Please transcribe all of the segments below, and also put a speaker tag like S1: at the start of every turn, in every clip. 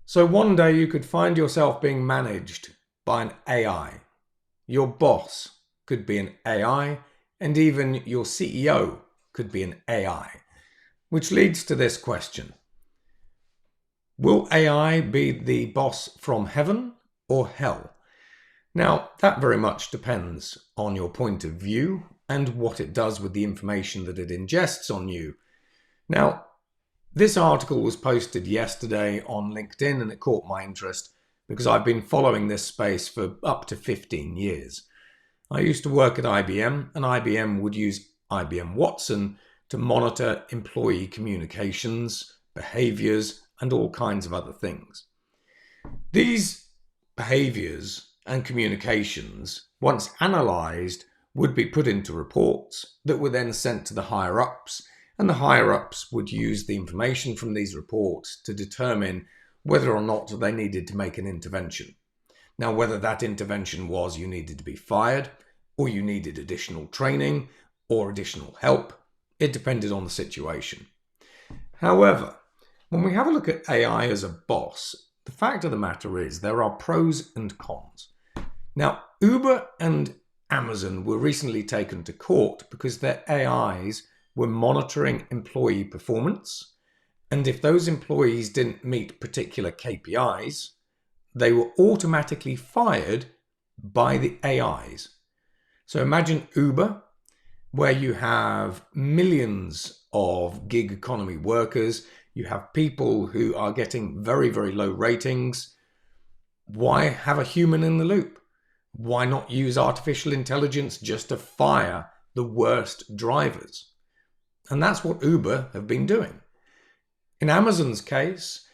S1: So one day you could find yourself being managed by an AI. Your boss could be an AI, and even your CEO could be an AI. Which leads to this question. Will AI be the boss from heaven or hell? Now, that very much depends on your point of view and what it does with the information that it ingests on you. Now, this article was posted yesterday on LinkedIn and it caught my interest because I've been following this space for up to 15 years. I used to work at IBM, and IBM would use IBM Watson to monitor employee communications, behaviors, and all kinds of other things. These behaviors and communications, once analyzed, would be put into reports that were then sent to the higher-ups, and the higher-ups would use the information from these reports to determine whether or not they needed to make an intervention. Now, whether that intervention was you needed to be fired, or you needed additional training, or additional help, it depended on the situation. However, when we have a look at AI as a boss, the fact of the matter is there are pros and cons. Now, Uber and Amazon were recently taken to court because their AIs were monitoring employee performance, and if those employees didn't meet particular KPIs, they were automatically fired by the AIs. So imagine Uber, where you have millions of gig economy workers, you have people who are getting very, very low ratings. Why have a human in the loop? Why not use artificial intelligence just to fire the worst drivers? And that's what Uber have been doing. In Amazon's case,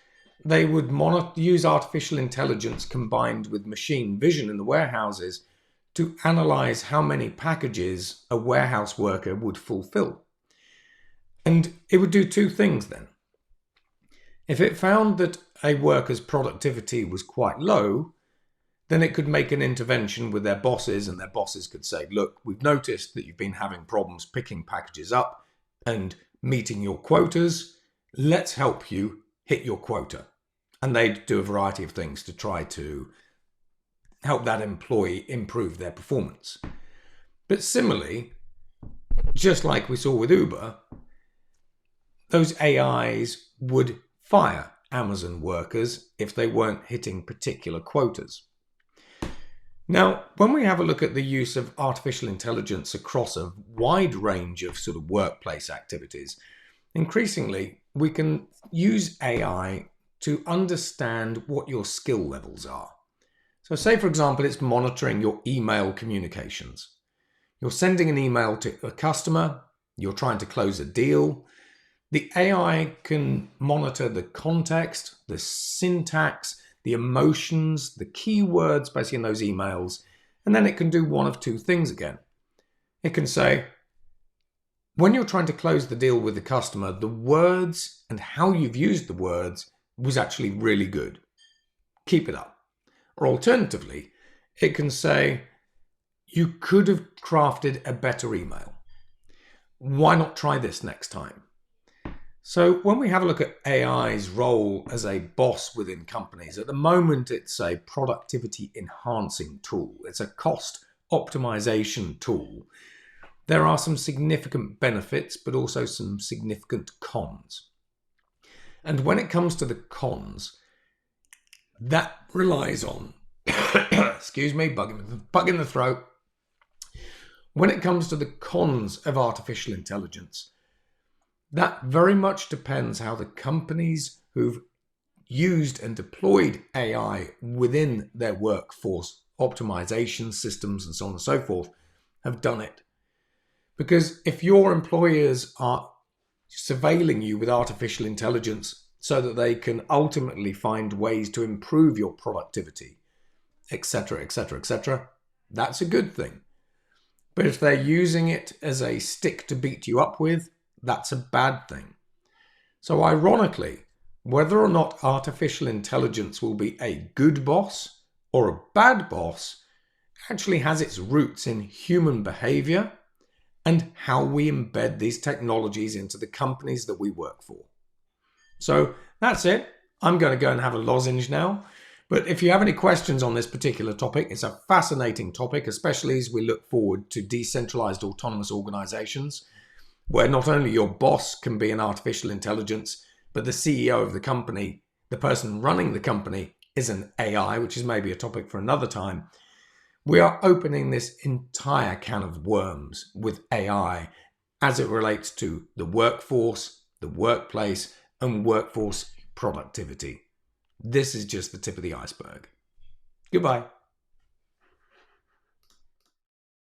S1: they would use artificial intelligence combined with machine vision in the warehouses to analyze how many packages a warehouse worker would fulfill. And it would do two things then. If it found that a worker's productivity was quite low, then it could make an intervention with their bosses, and their bosses could say, look, we've noticed that you've been having problems picking packages up and meeting your quotas. Let's help you hit your quota. And they'd do a variety of things to try to help that employee improve their performance. But similarly, just like we saw with Uber, those AIs would fire Amazon workers if they weren't hitting particular quotas. Now, when we have a look at the use of artificial intelligence across a wide range of sort of workplace activities, increasingly we can use AI to understand what your skill levels are. So say, for example, it's monitoring your email communications. You're sending an email to a customer, you're trying to close a deal. The AI can monitor the context, the syntax, the emotions, the keywords basically in those emails, and then it can do one of two things again. It can say, when you're trying to close the deal with the customer, the words and how you've used the words was actually really good. Keep it up. Or alternatively, it can say, you could have crafted a better email. Why not try this next time? So when we have a look at AI's role as a boss within companies, at the moment it's a productivity enhancing tool. It's a cost optimization tool. There are some significant benefits, but also some significant cons. And when it comes to the cons, that relies on, excuse me, bug in the throat. When it comes to the cons of artificial intelligence, that very much depends how the companies who've used and deployed AI within their workforce optimization systems and so on and so forth have done it. Because if your employers are surveilling you with artificial intelligence so that they can ultimately find ways to improve your productivity, etc., etc., etc., that's a good thing. But if they're using it as a stick to beat you up with, that's a bad thing. So ironically, whether or not artificial intelligence will be a good boss or a bad boss actually has its roots in human behavior and how we embed these technologies into the companies that we work for. So that's it. I'm going to go and have a lozenge now. But if you have any questions on this particular topic, it's a fascinating topic, especially as we look forward to decentralized autonomous organizations, where not only your boss can be an artificial intelligence, but the CEO of the company, the person running the company, is an AI, which is maybe a topic for another time. We are opening this entire can of worms with AI as it relates to the workforce, the workplace, and workforce productivity. This is just the tip of the iceberg. Goodbye.